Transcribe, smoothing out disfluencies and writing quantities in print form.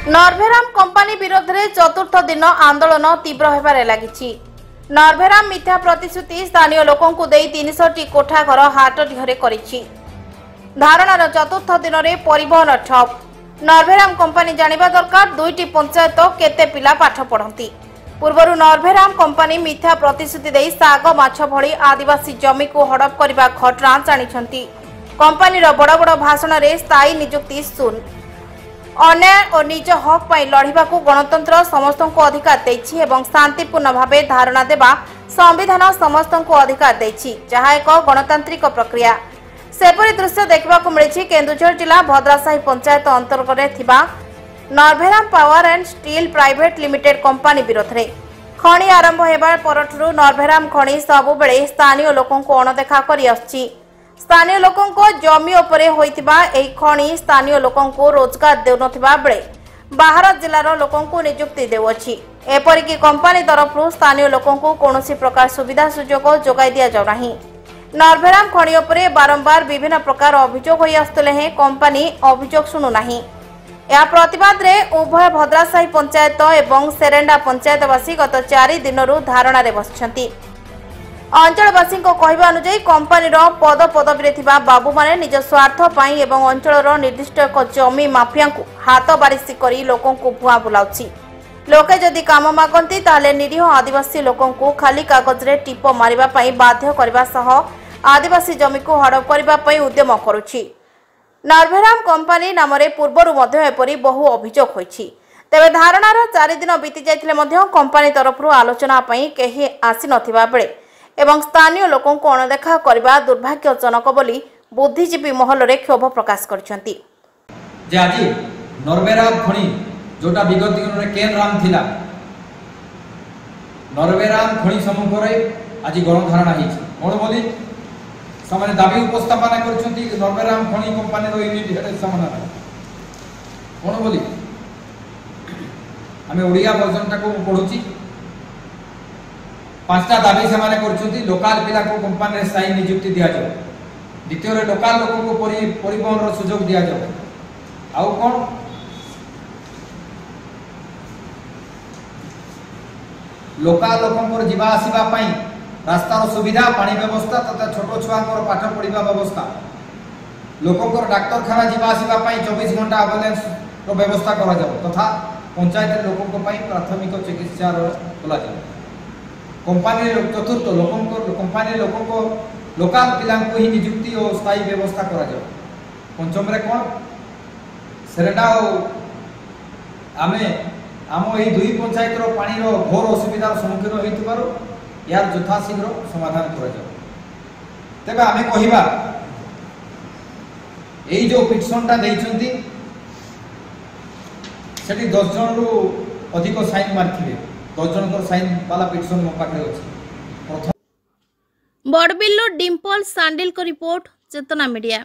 Narbheram company विरोध में चतुर्थ दिन आंदोलन तीव्र होबार लगी। नरभेराम मिथ्या प्रतिश्रुति स्थानीय लोकों को 300 टी कोठा घर हाट डिहरे करिछि। धारणार चतुर्थ दिन में परिवहन ठप। नरभेराम कंपानी जानिबा दरकार 2टी पंचायत केते पिला पाठ पढ़ती। पूर्वर नरभेराम कंपानी मिथ्या प्रतिश्रुति दे साग माछ भली आदिवासी जमी को हड़प करने घटना जानी। कंपानीर बड़ बड़ भाषण में स्थायी नियुक्ति शून्य। अन्याय और निज हक पर लड़िबा को गणतंत्र समस्त को अधिकार देछि एवं शांतिपूर्ण भावे धारणा देवा संविधान समस्त को अधिकार देछि, जहाँ एक गणतांत्रिक प्रक्रिया। सेपरी दृश्य देखा मिली केन्दुझर जिला भद्रासाही पंचायत अंतर्गत थिबा Narbheram power and steel private limited company विरोध में। खनि आरंभ होगा परठू नरभेराम खनि सबुबले स्थानीय लोकों को अणदेखा कर आछि। स्थानीय लोकों को जमी उपरे होइतिबा एई खनि स्थानीय लोकों को रोजगार देउनथिबा बेले बाहर जिलार लोकों को नियुक्ति देउछि। एपरिकी कंपानी तरफरु स्थानीय लोकों को कौनसी प्रकार सुविधा सुजोग जोगाई दिया जाउ नाही। नरभेराम खनि उपरे बारंबार विभिन्न प्रकार अभियोग होई आस्तले हैं कंपानी अभियोग सुनु नाही। या प्रतिवाद रे उभय भद्रासाही पंचायत एवं सेरेंडा पंचायतवासी गत 4 दिनरु धारणा रे बसिछंती। अंचलवासी कहवा अनुसार कंपानी पद पदवी बाबू माने निज स्वार्थ पाई एवं अंचल निर्दिष्ट एक जमी माफिया को हाथ बारिशी कर लोकों को भुआ बुलाउछि। लोके जदि काम मागती ताले निरीह आदिवासी लोकों को खाली कागज रे टीप मारिबा पई बाध्य करबा सह आदिवासी जमी को हड़प करबा पई उद्यम करुछि। नरभेराम कंपानी नाम रे पूर्वरु मध्य एपरि बहु अभियोग होइछि। तेबे धारणार 4 दिन बीती जाइथिले मध्य कंपानी तरफरु आलोचना पई केही आसी नथिबा बेले एवं स्थानीय लोकों को अणदेखा करबा दुर्भाग्यजनक बोली बुद्धिजीवी महल रे क्षोभ प्रकाश करछंती। जे आज नरभेराम खनि जोटा विगत दिन रे केन राम थिला नरभेराम खनि सम्मुख रे आज गणधारणा हिछि। कोन बोली समाने दाबी उपस्थापन करछंती नरभेराम खनि कंपानी रो यूनिट हेड समाना कोन बोली हमें ओडिया वर्जन टाको पढुची। 5टा दाबी सेमाने करछंती। लोकल पिला को कंपानी रे स्थायी नियुक्ति दिया जाओ। द्वितीय रे लोकल लोक को परिवहन रो सुयोग दिया जाओ। आउ कोन लोकल लोकंकर जीवा आसीबा पई रास्ता रो सुविधा पानी व्यवस्था तथा छोटो छुआंकर पाठ पढ़िबा व्यवस्था लोकंकर डाक्तरखाना जीवा आसीबा पई 24 घंटा एम्बुलेंस रो व्यवस्था करा जाओ तथा पंचायत लोकंक पई प्राथमिक चिकित्सा रो खोला जाओ। कंपानी चतुर्थ लोकों कंपानी लोकों को लोकल पिला को ही नियुक्ति और स्थायी व्यवस्था करा जाओ। पंचम रे कोन सेरेडा आमे आम एही 2 पंचायत रो पानी रो घोर असुविधार सम्मुखीन होइतबारो यार यथाशीघ्र समाधान करा जाओ। तेबे आमे कहिबा एही जो पिटिशनटा दैछंती सेठी 10 जन रो अधिक साइन मारथिबे। 10 जन साइन वाला पिटिशन मो पाखे अछि। बड़बिल्लो डिम्पल सांडिल को रिपोर्ट चेतना मीडिया।